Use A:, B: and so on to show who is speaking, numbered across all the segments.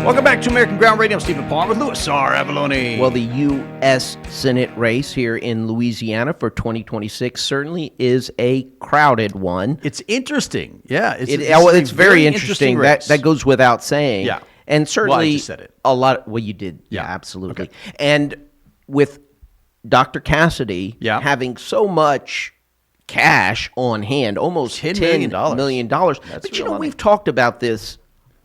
A: Welcome back to American Ground Radio. I'm Stephen Palmer with Louis R. Avalone.
B: Well, the U.S. Senate race here in Louisiana for 2026 certainly is a crowded one.
A: It's interesting. Yeah.
B: It's very interesting. That goes without saying.
A: Yeah.
B: And certainly
A: Well, I just said it.
B: a lot. Well, you did. Yeah, absolutely. Okay. And with Dr. Cassidy having so much cash on hand, almost $10 million. But, you know, we've talked about this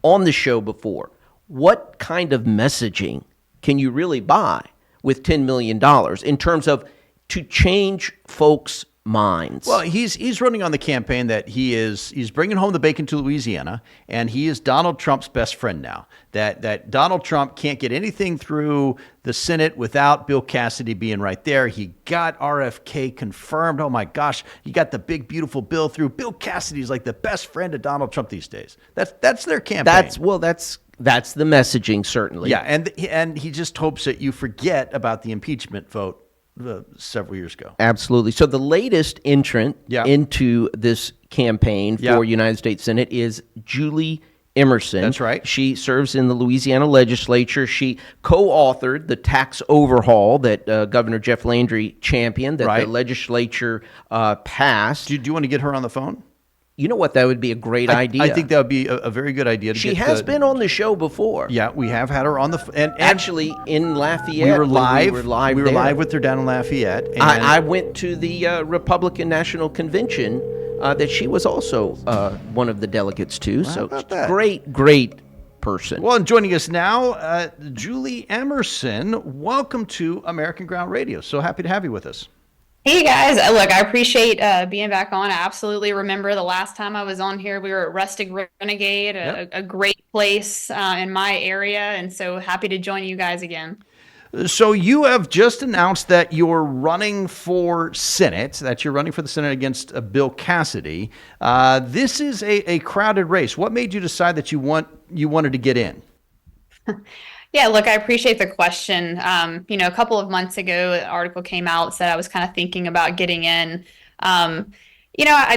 B: on the show before. What kind of messaging can you really buy with $10 million in terms of to change folks' minds?
A: Well, he's running on the campaign that he's bringing home the bacon to Louisiana, and he is Donald Trump's best friend now. That Donald Trump can't get anything through the Senate without Bill Cassidy being right there. He got RFK confirmed. Oh my gosh, he got the big beautiful bill through. Bill Cassidy's like the best friend of Donald Trump these days. That's their campaign.
B: That's the messaging, certainly.
A: Yeah, and he just hopes that you forget about the impeachment vote several years ago.
B: Absolutely. So the latest entrant into this campaign for United States Senate is Julie Emerson.
A: That's right.
B: She serves in the Louisiana legislature. She co-authored the tax overhaul that Governor Jeff Landry championed, that the legislature passed.
A: Do you want to get her on the phone?
B: You know what? That would be a great idea.
A: I think that would be a very good idea.
B: She has been on the show before.
A: Yeah, we have had her on the and
B: actually in Lafayette.
A: We were live.
B: We were
A: live with her down in Lafayette. And
B: I went to the Republican National Convention that she was also one of the delegates to. So great person.
A: Well, and joining us now, Julie Emerson. Welcome to American Ground Radio. So happy to have you with us.
C: Hey guys, look, I appreciate being back on. I absolutely remember the last time I was on here, we were at Rustic Renegade, a great place in my area, and so happy to join you guys again.
A: So you have just announced that you're running for Senate, that you're running for the Senate against Bill Cassidy. This is a crowded race. What made you decide that you wanted to get in?
C: Yeah, look, I appreciate the question. A couple of months ago, an article came out, said I was kind of thinking about getting in. I'm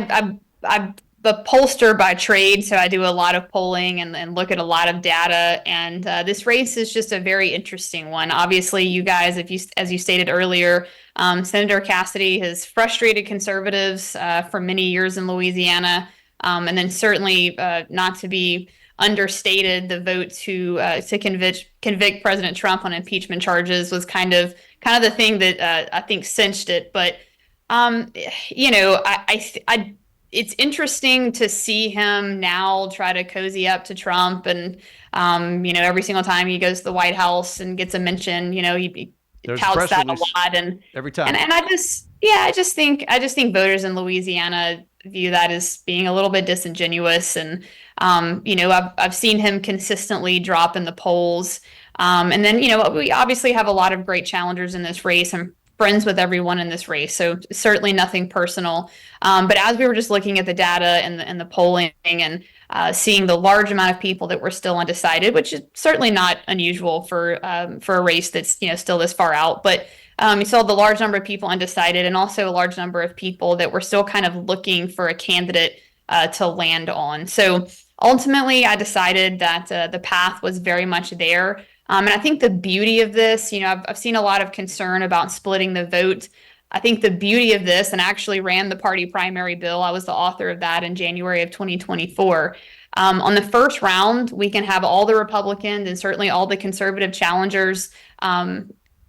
C: a pollster by trade, so I do a lot of polling and look at a lot of data. And this race is just a very interesting one. Obviously, you guys, as you stated earlier, Senator Cassidy has frustrated conservatives for many years in Louisiana, and then certainly not to be understated, the vote to convict President Trump on impeachment charges was kind of the thing that I think cinched it. But it's interesting to see him now try to cozy up to Trump, and every single time he goes to the White House and gets a mention, he touts that a lot, and
A: every time.
C: And I just think voters in Louisiana view that as being a little bit disingenuous, and I've seen him consistently drop in the polls, and then we obviously have a lot of great challengers in this race. I'm friends with everyone in this race, so certainly nothing personal. But as we were just looking at the data and the polling and seeing the large amount of people that were still undecided, which is certainly not unusual for a race that's still this far out, but you saw the large number of people undecided, and also a large number of people that were still kind of looking for a candidate to land on. So ultimately, I decided that the path was very much there. And I think the beauty of this, I've seen a lot of concern about splitting the vote. I think the beauty of this, and I actually ran the party primary bill, I was the author of that in January of 2024. On the first round, we can have all the Republicans and certainly all the conservative challengers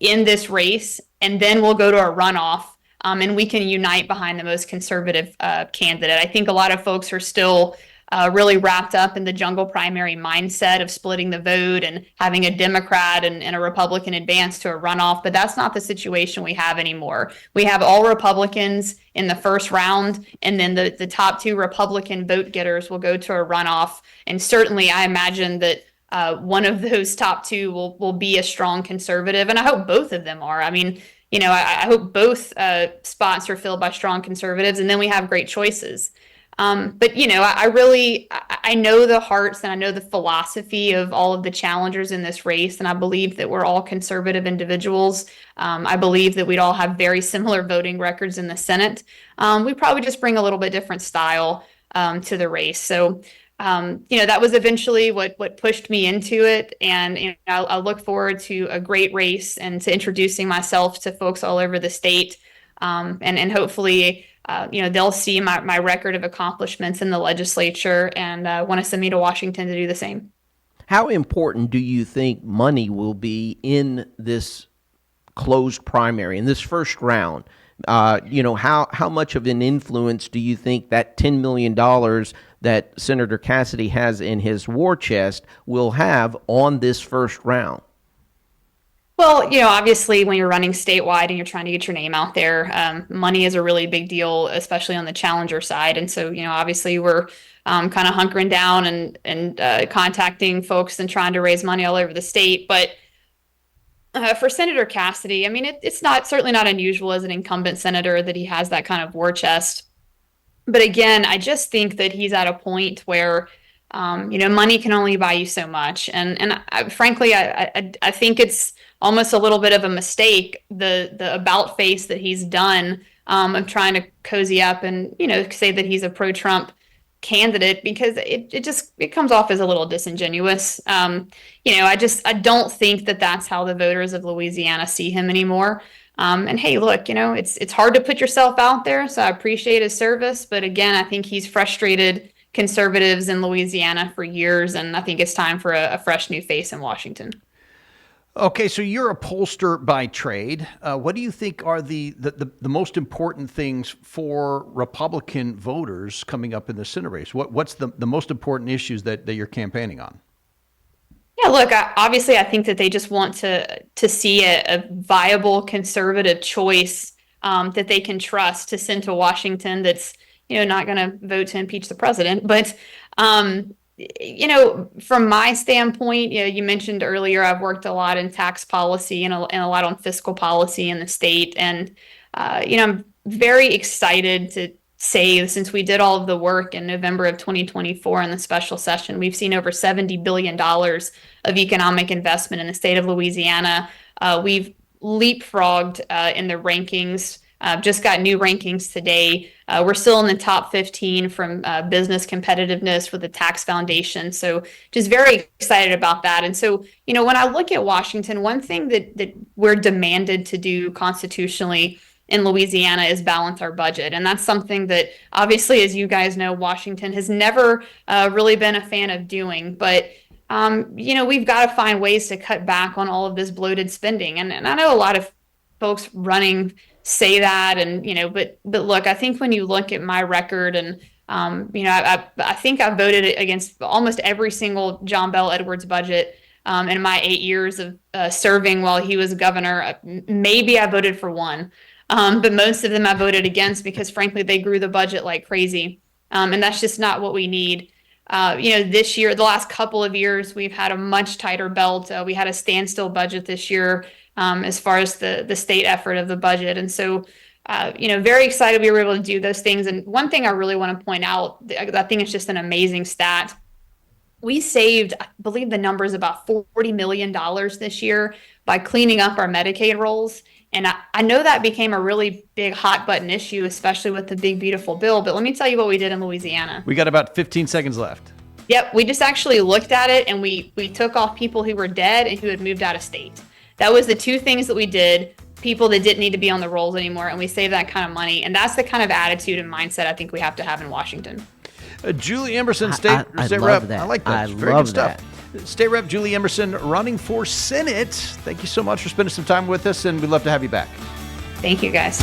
C: in this race, and then we'll go to a runoff, and we can unite behind the most conservative candidate. I think a lot of folks are still really wrapped up in the jungle primary mindset of splitting the vote and having a Democrat and a Republican advance to a runoff, but that's not the situation we have anymore. We have all Republicans in the first round, and then the top two Republican vote getters will go to a runoff, and certainly I imagine that one of those top two will be a strong conservative, and I hope both of them are. I mean, I hope both spots are filled by strong conservatives, and then we have great choices. But I know the hearts and I know the philosophy of all of the challengers in this race, and I believe that we're all conservative individuals. I believe that we'd all have very similar voting records in the Senate. We probably just bring a little bit different style to the race. So that was eventually what pushed me into it. And I look forward to a great race and to introducing myself to folks all over the state. And hopefully, they'll see my record of accomplishments in the legislature and want to send me to Washington to do the same.
B: How important do you think money will be in this closed primary, in this first round? How much of an influence do you think that $10 million that Senator Cassidy has in his war chest will have on this first round?
C: Well, obviously when you're running statewide and you're trying to get your name out there, money is a really big deal, especially on the challenger side. And so, obviously we're kind of hunkering down and contacting folks and trying to raise money all over the state. But for Senator Cassidy, I mean, it's certainly not unusual as an incumbent senator that he has that kind of war chest. But again, I just think that he's at a point where, money can only buy you so much. And frankly, I think it's almost a little bit of a mistake, the about face that he's done of trying to cozy up and, say that he's a pro-Trump candidate, because it comes off as a little disingenuous. I don't think that that's how the voters of Louisiana see him anymore. And hey, look, it's hard to put yourself out there, so I appreciate his service. But again, I think he's frustrated conservatives in Louisiana for years, and I think it's time for a fresh new face in Washington.
A: Okay, so you're a pollster by trade. What do you think are the most important things for Republican voters coming up in the Senate race? What's the most important issues that you're campaigning on?
C: Yeah, look, obviously, I think that they just want to see a viable conservative choice that they can trust to send to Washington that's, not going to vote to impeach the president. But, from my standpoint, you mentioned earlier, I've worked a lot in tax policy and a lot on fiscal policy in the state. And, I'm very excited to say, since we did all of the work in November of 2024 in the special session, we've seen over $70 billion of economic investment in the state of Louisiana. We've leapfrogged in the rankings. Just got new rankings today. We're still in the top 15 from business competitiveness with the Tax Foundation. So just very excited about that. And so, when I look at Washington, one thing that we're demanded to do constitutionally in Louisiana is balance our budget. And that's something that, obviously, as you guys know, Washington has never really been a fan of doing. But, we've got to find ways to cut back on all of this bloated spending. And I know a lot of folks running say that, and, but look, I think when you look at my record and, I think I voted against almost every single John Bel Edwards budget in my 8 years of serving while he was governor. Maybe I voted for one. But most of them I voted against because, frankly, they grew the budget like crazy. And that's just not what we need. This year, the last couple of years, we've had a much tighter belt. We had a standstill budget this year as far as the state effort of the budget. And so, very excited we were able to do those things. And one thing I really want to point out, I think it's just an amazing stat. We saved, I believe the number is about $40 million this year by cleaning up our Medicaid rolls. And I know that became a really big hot button issue, especially with the big, beautiful bill. But let me tell you what we did in Louisiana.
A: We got about 15 seconds left.
C: Yep. We just actually looked at it and we took off people who were dead and who had moved out of state. That was the two things that we did, people that didn't need to be on the rolls anymore. And we saved that kind of money. And that's the kind of attitude and mindset I think we have to have in Washington.
A: Julie Emerson, State Rep.
B: That.
A: I like that. Very good stuff. State Rep Julie Emerson running for Senate. Thank you so much for spending some time with us, and we'd love to have you back.
C: Thank you, guys.